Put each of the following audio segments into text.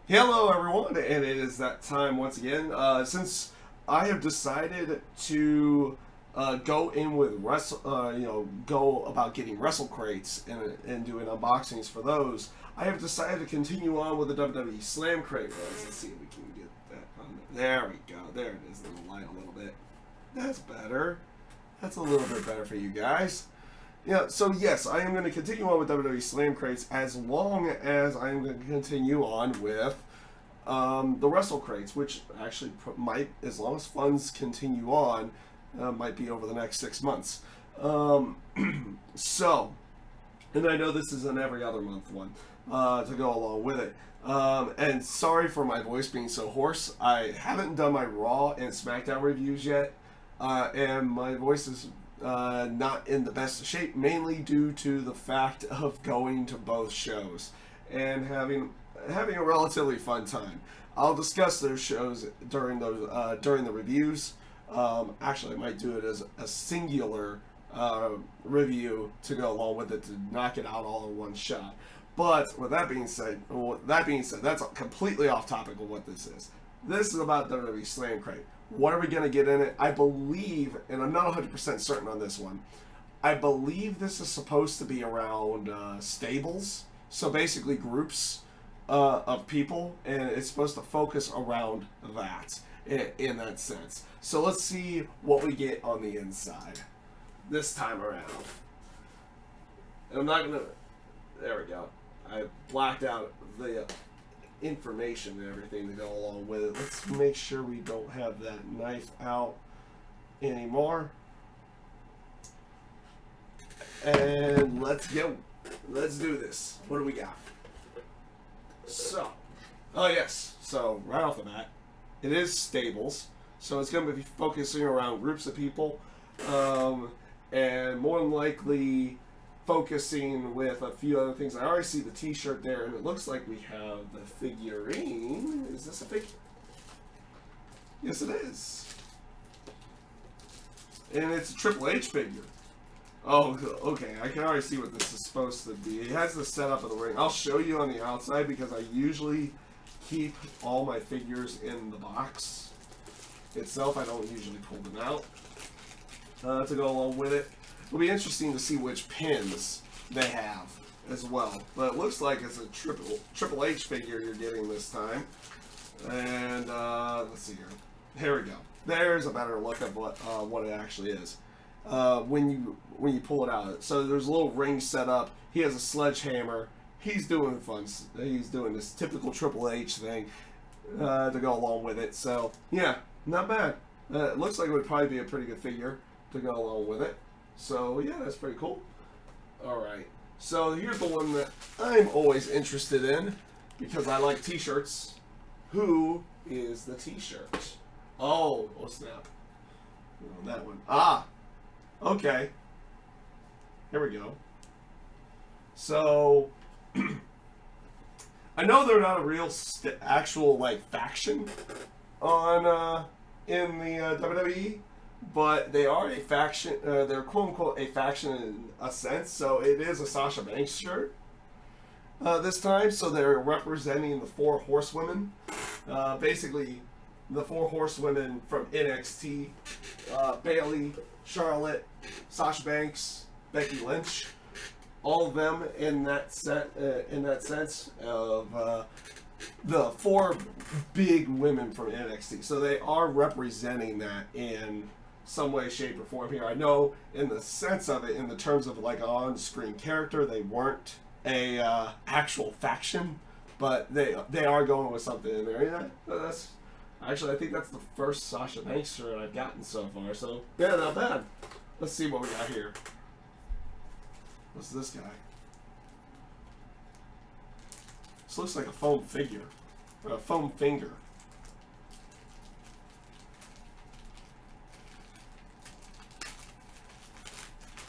Hello, everyone, and it is that time once again. Since I have decided to go in with go about getting wrestle crates and doing unboxings for those, I have decided to continue on with the WWE Slam Crate. Let's see if we can get that on there. There we go. There it is. It'll light a little bit. That's better. That's a little bit better for you guys. Yeah, so yes, I am going to continue on with WWE Slam Crates as long as I am going to continue on with the Wrestle Crates, which actually might, as long as funds continue on, might be over the next 6 months. So, and I know this is an every other month one to go along with it. And sorry for my voice being so hoarse. I haven't done my Raw and SmackDown reviews yet, and my voice is not in the best shape, mainly due to the fact of going to both shows and having a relatively fun time. I'll discuss those shows during the reviews. Actually, I might do it as a singular review to go along with it to knock it out all in one shot. But with that being said, that's completely off topic of what this is. This is about WWE Slam Crate. What are we going to get in it? I believe, and I'm not 100% certain on this one, I believe this is supposed to be around stables. So basically groups of people, and it's supposed to focus around that in that sense. So let's see what we get on the inside this time around. And I'm not going to... There we go. I blacked out the... information and everything to go along with it. Let's make sure we don't have that knife out anymore. And let's go. Let's do this. What do we got? So, oh yes. So right off the bat, it is stables. So it's going to be focusing around groups of people, and more than likely focusing with a few other things. I already see the t-shirt there, and it looks like we have the figurine. Is this a figure? Yes, it is. And it's a Triple H figure. Oh, okay. I can already see what this is supposed to be. It has the setup of the ring. I'll show you on the outside because I usually keep all my figures in the box itself. I don't usually pull them out to go along with it. It'll be interesting to see which pins they have as well. But it looks like it's a Triple H figure you're getting this time. And let's see here. There we go. There's a better look at what it actually is when you pull it out. So there's a little ring set up. He has a sledgehammer. He's doing fun. He's doing this typical Triple H thing to go along with it. So yeah, not bad. It looks like it would probably be a pretty good figure to go along with it. So yeah, that's pretty cool. Alright, so here's the one that I'm always interested in because I like t-shirts. Who is the t-shirt? Oh snap. On that one. Ah, okay. Here we go. So, I know they're not a real actual like faction on in the WWE. But they are a faction, they're quote-unquote a faction in a sense, so it is a Sasha Banks shirt this time, so they're representing the 4 horsewomen, basically the 4 horsewomen from NXT, Bayley, Charlotte, Sasha Banks, Becky Lynch, all of them in that sense of the 4 big women from NXT, so they are representing that in some way, shape, or form here. I know in the sense of it, in the terms of like an on-screen character, they weren't a actual faction, but they are going with something in there. Yeah, that's actually, I think that's the first Sasha Banks shirt I've gotten so far. So yeah, not bad. Let's see what we got here. What's this guy? This looks like a foam figure, or a foam finger.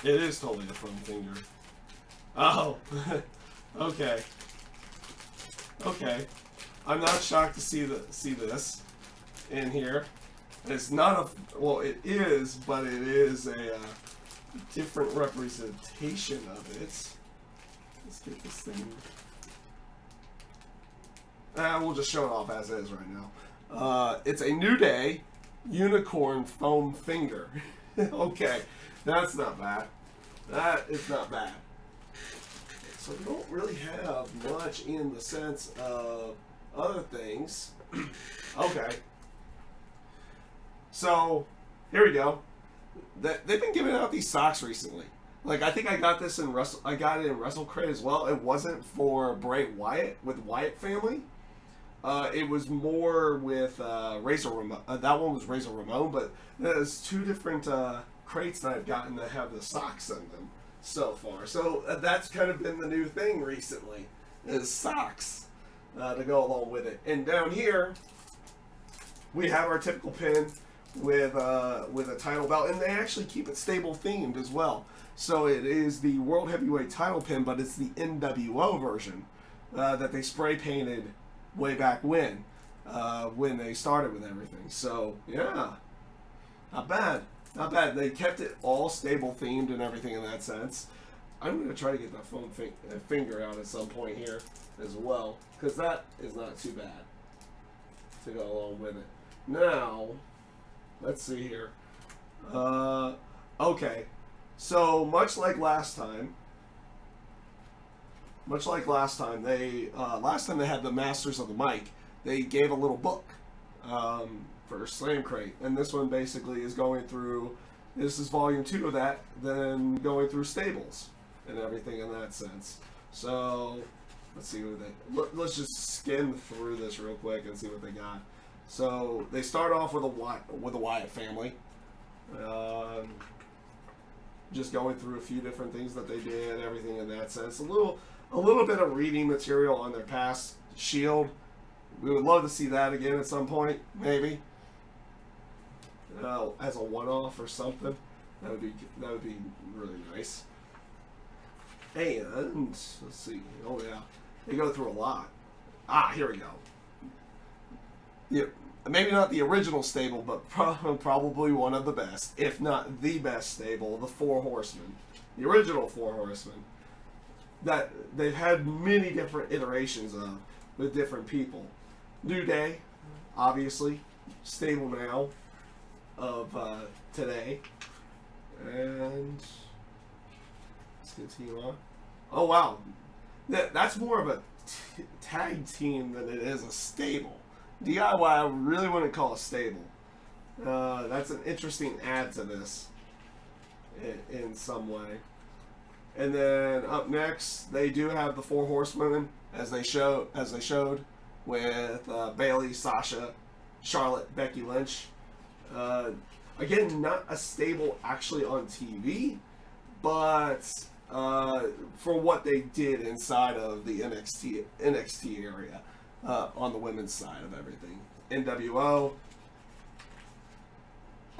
It is totally a foam finger. Oh, okay. Okay. I'm not shocked to see this in here. It's not a, well, it is, but it is a different representation of it. Let's get this thing We'll just show it off as is right now. It's a New Day unicorn foam finger. Okay, that's not bad. That is not bad. So we don't really have much in the sense of other things. Okay. So, here we go. They've been giving out these socks recently. Like, I think I got this in I got it in Wrestle Crate as well. It wasn't for Bray Wyatt with Wyatt family. It was more with Razor Ramon. That one was Razor Ramon, but there's two different crates that I've gotten that have the socks in them so far. So that's kind of been the new thing recently, is socks to go along with it. And down here, we have our typical pin with a title belt, and they actually keep it stable themed as well. So it is the World Heavyweight title pin, but it's the NWO version that they spray painted way back when they started with everything. So yeah, not bad, not bad. They kept it all stable themed and everything in that sense. I'm gonna try to get that foam finger out at some point here as well, because that is not too bad to go along with it. Now, let's see here. Okay, so much like last time, they had the Masters of the Mic. They gave a little book for Slam Crate, and this one basically is going through. This is volume 2 of that, then going through stables and everything in that sense. So let's see what they. Let's just skim through this real quick and see what they got. So they start off with the Wyatt family. Just going through a few different things that they did, everything in that sense. A little bit of reading material on their past Shield. We would love to see that again at some point, maybe. As a one-off or something. That would be really nice. And let's see. Oh yeah, they go through a lot. Here we go. Yeah, maybe not the original stable, but probably one of the best, if not the best stable, the Four Horsemen. The original Four Horsemen. That they've had many different iterations of with different people. New Day, obviously, stable now of today. And let's continue on. Oh wow, that's more of a tag team than it is a stable. DIY, I really wouldn't call a stable. That's an interesting add to this in some way. And then up next, they do have the Four Horsewomen, as they showed with Bayley, Sasha, Charlotte, Becky Lynch. Again, not a stable actually on TV, but for what they did inside of the NXT area on the women's side of everything. NWO.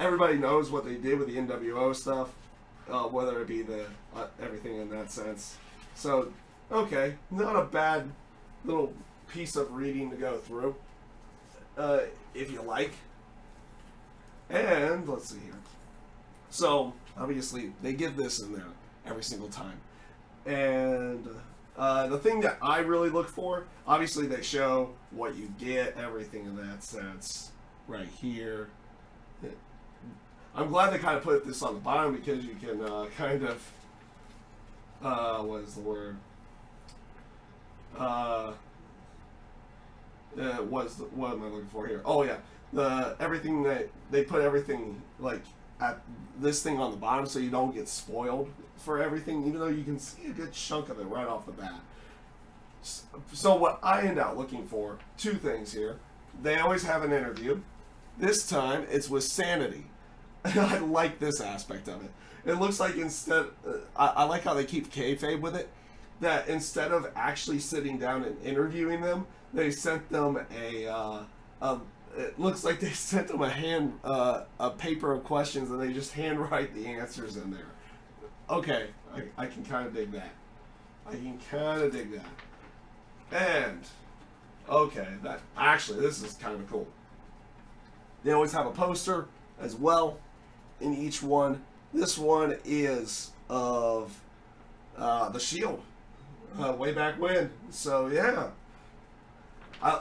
Everybody knows what they did with the NWO stuff. Whether it be the everything in that sense. So, okay, not a bad little piece of reading to go through, if you like. And let's see here. So obviously they give this in there every single time. And the thing that I really look for, obviously they show what you get, everything in that sense, right here. I'm glad they kind of put this on the bottom because you can kind of, what is the word? What am I looking for here? Oh yeah, everything that they put everything like at this thing on the bottom so you don't get spoiled for everything, even though you can see a good chunk of it right off the bat. So what I end up looking for, two things here. They always have an interview. This time it's with Sanity. I like this aspect of it. It looks like instead, I like how they keep kayfabe with it, that instead of actually sitting down and interviewing them, they sent them it looks like they sent them a paper of questions and they just handwrite the answers in there. Okay, I can kind of dig that. I can kind of dig that. And, okay, this is kind of cool. They always have a poster as well in each one. This one is of the Shield way back when. So yeah,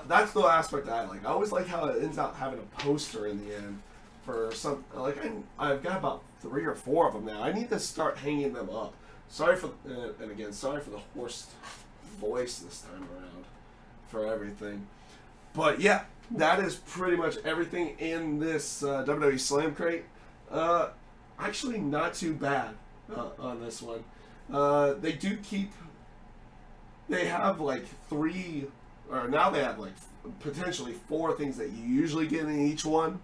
that's the aspect that I like. I always like how it ends up having a poster in the end for some. Like I've got about 3 or 4 of them now. I need to start hanging them up. Sorry for and again, sorry for the hoarse voice this time around for everything. But yeah, that is pretty much everything in this WWE Slam Crate. Actually, not too bad on this one. They do keep. They have like 3, or now they have like potentially 4 things that you usually get in each one.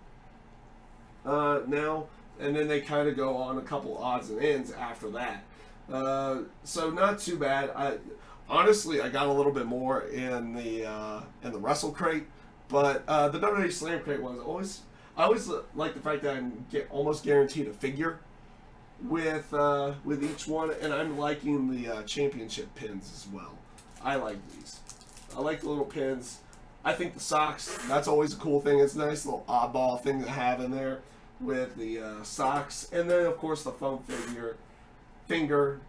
Now, and then they kind of go on a couple odds and ends after that. So not too bad. Honestly, I got a little bit more in the Wrestle Crate, but the WWE Slam Crate was I always like the fact that I get almost guaranteed a figure with each one, and I'm liking the championship pins as well. I like these. I like the little pins. I think the socks, that's always a cool thing. It's a nice little oddball thing to have in there with the socks, and then of course the foam finger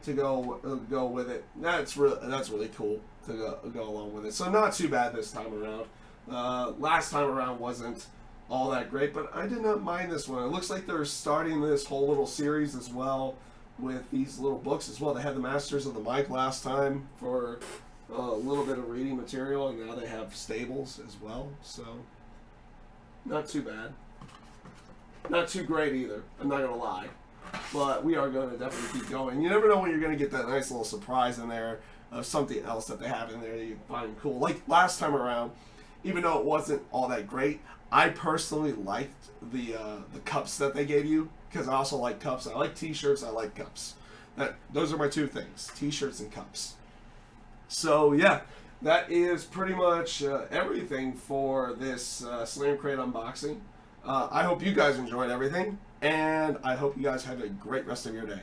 to go with it. That's really cool to go along with it. So not too bad this time around. Last time around wasn't all that great, but I did not mind this one. It looks like they're starting this whole little series as well with these little books as well. They had the Masters of the Mic last time for a little bit of reading material, and now they have stables as well. So not too bad. Not too great either, I'm not going to lie. But we are going to definitely keep going. You never know when you're going to get that nice little surprise in there of something else that they have in there that you find cool. Like last time around, even though it wasn't all that great, I personally liked the cups that they gave you, because I also like cups. I like t-shirts, I like cups. Those are my 2 things, t-shirts and cups. So yeah, that is pretty much everything for this Slam Crate unboxing. I hope you guys enjoyed everything, and I hope you guys have a great rest of your day.